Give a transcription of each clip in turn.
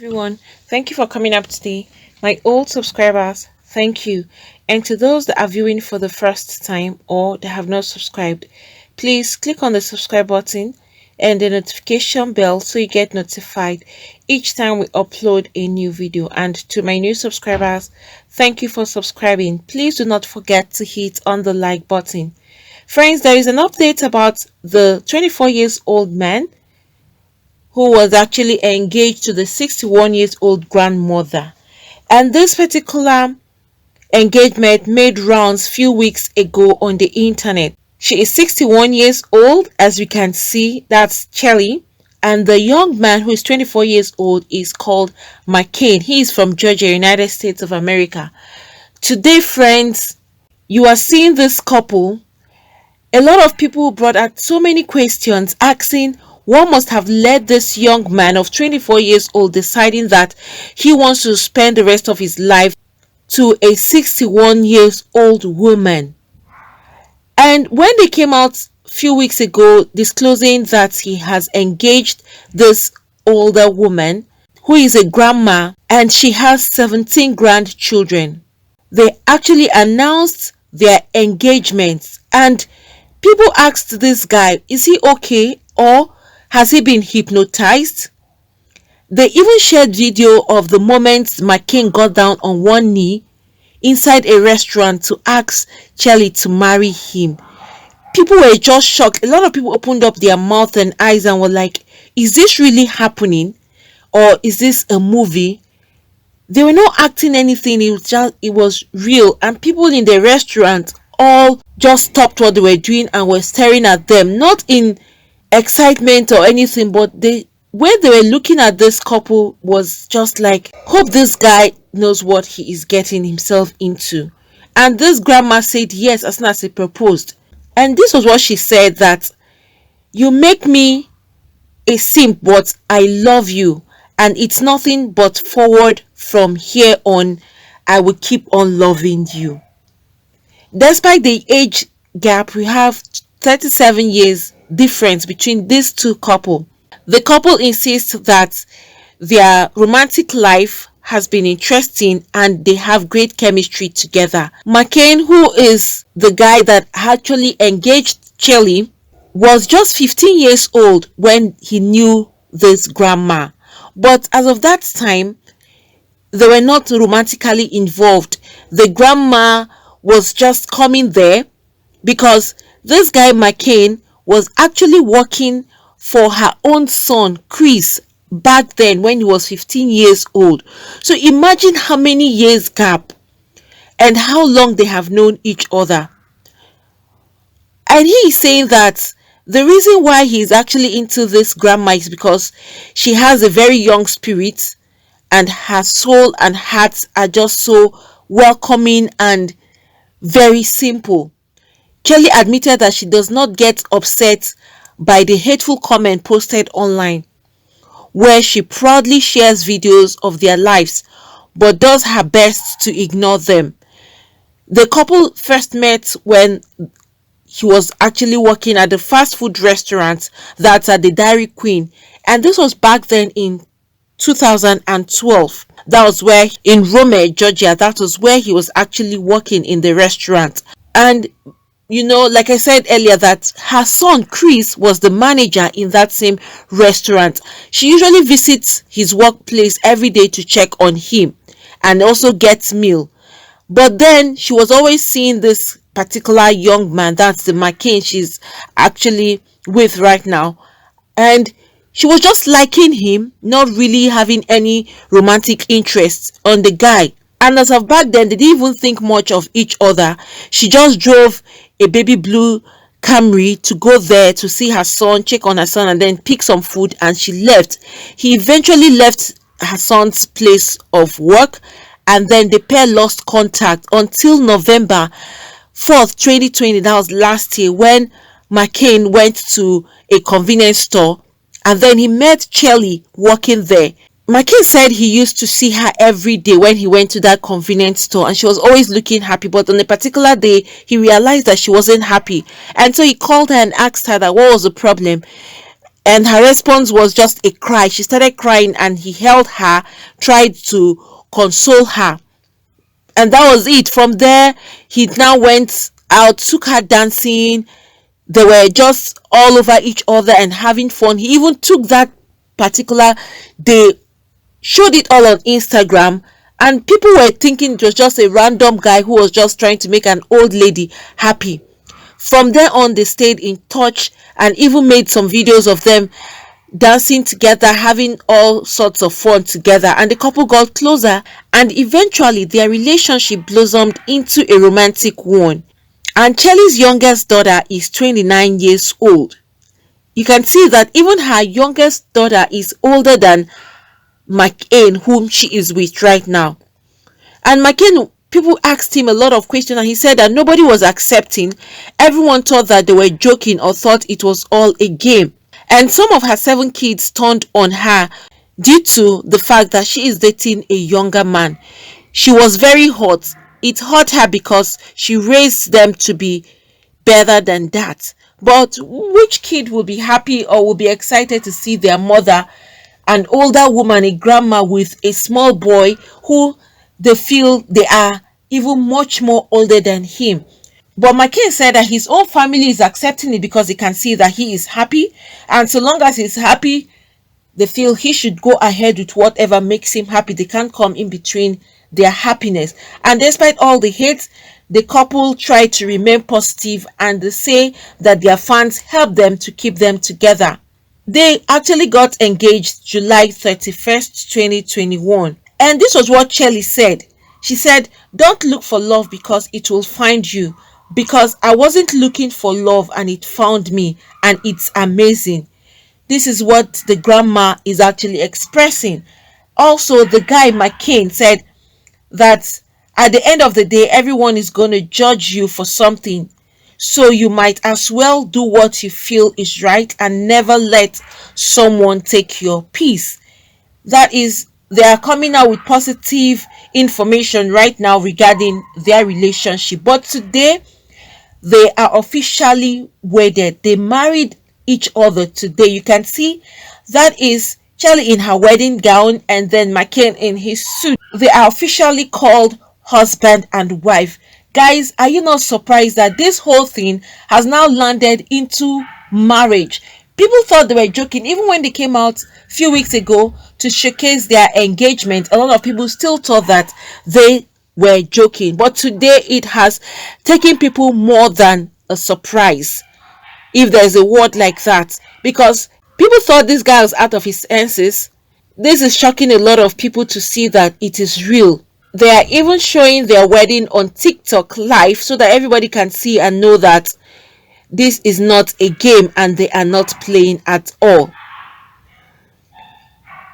Everyone, thank you for coming up today. My old subscribers, thank you. And to those that are viewing for the first time or that have not subscribed, please click on the subscribe button and the notification bell so you get notified each time we upload a new video. And to my new subscribers, thank you for subscribing. Please do not forget to hit on the like button. Friends, there is an update about the 24 years old man who was actually engaged to the 61 years old grandmother. And this particular engagement made rounds few weeks ago on the internet. She is 61 years old, as you can see, that's Chelly. And the young man who is 24 years old is called McCain. He is from Georgia, United States of America. Today, friends, you are seeing this couple. A lot of people brought out so many questions asking what must have led this young man of 24 years old deciding that he wants to spend the rest of his life to a 61 years old woman. And when they came out a few weeks ago disclosing that he has engaged this older woman who is a grandma and she has 17 grandchildren, they actually announced their engagements. And people asked this guy, is he okay or has he been hypnotized? They even shared video of the moment McCain got down on one knee inside a restaurant to ask Chelly to marry him. People were just shocked. A lot of people opened up their mouth and eyes and were like, is this really happening? Or is this a movie? They were not acting anything. It was real. And people in the restaurant all just stopped what they were doing and were staring at them. Not in excitement or anything, but when they were looking at this couple was just like, hope this guy knows what he is getting himself into. And this grandma said yes as soon as he proposed. And this was what she said, that you make me a simp, but I love you, and it's nothing but forward from here on. I will keep on loving you. Despite the age gap, we have 37 years difference between these two couple. The couple insists that their romantic life has been interesting and they have great chemistry together. McCain, who is the guy that actually engaged Chelly, was just 15 years old when he knew this grandma. But as of that time, they were not romantically involved. The grandma was just coming there because this guy McCain was actually working for her own son Chris back then when he was 15 years old. So imagine how many years gap and how long they have known each other. And he is saying that the reason why he is actually into this grandma is because she has a very young spirit and her soul and heart are just so welcoming and very simple. Kelly admitted that she does not get upset by the hateful comment posted online, where she proudly shares videos of their lives but does her best to ignore them. The couple first met when he was actually working at the fast food restaurant that's at the Dairy Queen, and this was back then in 2012. That was where in Rome, Georgia, that was where he was actually working in the restaurant. And like I said earlier, that her son Chris was the manager in that same restaurant. She usually visits his workplace every day to check on him and also gets meal. But then she was always seeing this particular young man, that's the McCain she's actually with right now. And she was just liking him, not really having any romantic interest on the guy. And as of back then, they didn't even think much of each other. She just drove a baby blue Camry to go there to see her son, check on her son, and then pick some food, and she left. He eventually left her son's place of work, and then the pair lost contact until November 4th, 2020. That was last year, when McCain went to a convenience store, and then he met Chelly working there. McCain said he used to see her every day when he went to that convenience store, and she was always looking happy. But on a particular day, he realized that she wasn't happy, and so he called her and asked her that what was the problem. And her response was just a cry. She started crying and he held her, tried to console her. And that was it. From there, he now went out, took her dancing. They were just all over each other and having fun. He even took that particular day, showed it all on Instagram, and people were thinking it was just a random guy who was just trying to make an old lady happy. From there on, they stayed in touch and even made some videos of them dancing together, having all sorts of fun together, and the couple got closer, and eventually their relationship blossomed into a romantic one. And Chelly's youngest daughter is 29 years old. You can see that even her youngest daughter is older than McCain, whom she is with right now. And McCain, people asked him a lot of questions and he said that nobody was accepting. Everyone thought that they were joking or thought it was all a game. And some of her 7 kids turned on her due to the fact that she is dating a younger man. She was very hot. It hurt her because she raised them to be better than that. But which kid will be happy or will be excited to see their mother, an older woman, a grandma, with a small boy who they feel they are even much more older than him? But McCain said that his own family is accepting it because he can see that he is happy, and so long as he's happy, they feel he should go ahead with whatever makes him happy. They can't come in between their happiness. And despite all the hate, the couple try to remain positive, and they say that their fans help them to keep them together. They actually got engaged July 31st, 2021. And this was what Chelly said. She said, "Don't look for love because it will find you. Because I wasn't looking for love and it found me, and it's amazing." This is what the grandma is actually expressing. Also, the guy McCain said that at the end of the day, everyone is going to judge you for something. So you might as well do what you feel is right and never let someone take your peace. That is, they are coming out with positive information right now regarding their relationship. But today, they are officially wedded. They married each other today. You can see that is Chelly in her wedding gown and then McCain in his suit. They are officially called husband and wife. Guys, are you not surprised that this whole thing has now landed into marriage? People thought they were joking. Even when they came out a few weeks ago to showcase their engagement, a lot of people still thought that they were joking. But today it has taken people more than a surprise, if there's a word like that, because people thought this guy was out of his senses. This is shocking a lot of people to see that it is real. They are even showing their wedding on TikTok live so that everybody can see and know that this is not a game and they are not playing at all.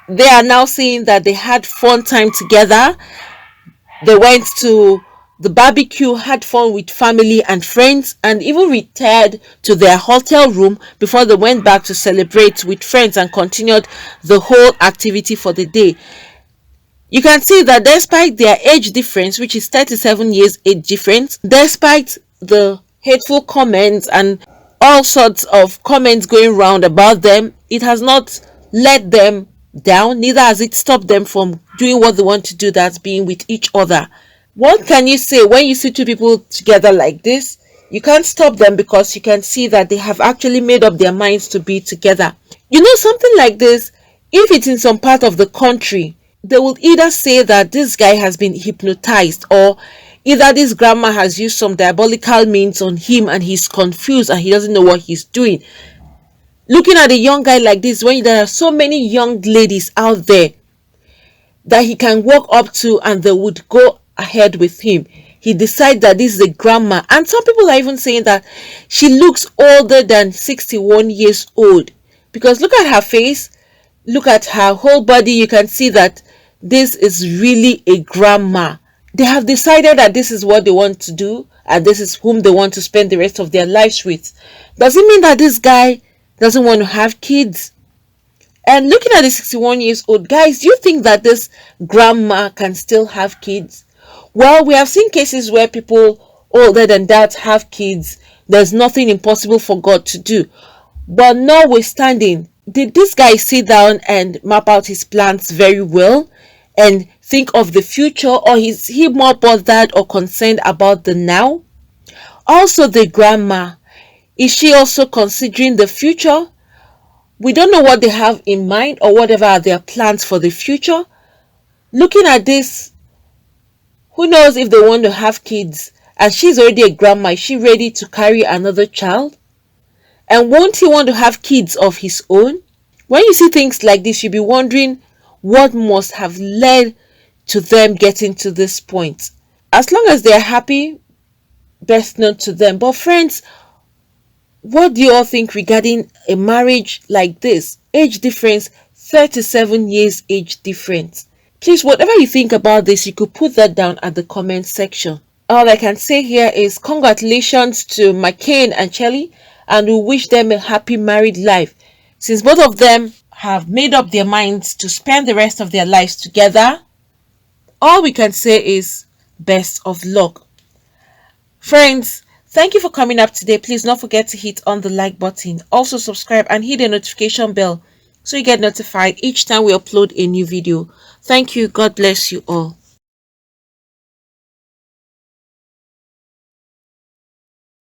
They are now saying that they had fun time together. They went to the barbecue, had fun with family and friends, and even retired to their hotel room before they went back to celebrate with friends and continued the whole activity for the day. You can see that despite their age difference, which is 37 years age difference, despite the hateful comments and all sorts of comments going round about them, it has not let them down, neither has it stopped them from doing what they want to do, that's being with each other. What can you say when you see two people together like this? You can't stop them because you can see that they have actually made up their minds to be together. You know, something like this, if it's in some part of the country, they will either say that this guy has been hypnotized, or either this grandma has used some diabolical means on him and he's confused and he doesn't know what he's doing. Looking at a young guy like this, when there are so many young ladies out there that he can walk up to and they would go ahead with him, he decides that this is a grandma. And some people are even saying that she looks older than 61 years old, because look at her face, look at her whole body. You can see that this is really a grandma. They have decided that this is what they want to do and this is whom they want to spend the rest of their lives with. Does it mean that this guy doesn't want to have kids? And looking at the 61 years old, guys, do you think that this grandma can still have kids? Well, we have seen cases where people older than that have kids. There's nothing impossible for God to do. But notwithstanding, Did this guy sit down and map out his plans very well and think of the future, or is he more bothered or concerned about the now? Also, the grandma, is she also considering the future? We don't know what they have in mind or whatever are their plans for the future. Looking at this, who knows if they want to have kids? And she's already a grandma. Is she ready to carry another child? And won't he want to have kids of his own? When you see things like this, you'll be wondering what must have led to them getting to this point. As long as they're happy, best known to them. But friends, what do you all think regarding a marriage like this? Age difference, 37 years age difference. Please, whatever you think about this, you could put that down at the comment section. All I can say here is congratulations to McCain and Chelly, and we wish them a happy married life. Since both of them have made up their minds to spend the rest of their lives together, all we can say is best of luck. Friends, thank you for coming up today. Please don't forget to hit on the like button. Also subscribe and hit the notification bell so you get notified each time we upload a new video. Thank you. God bless you all.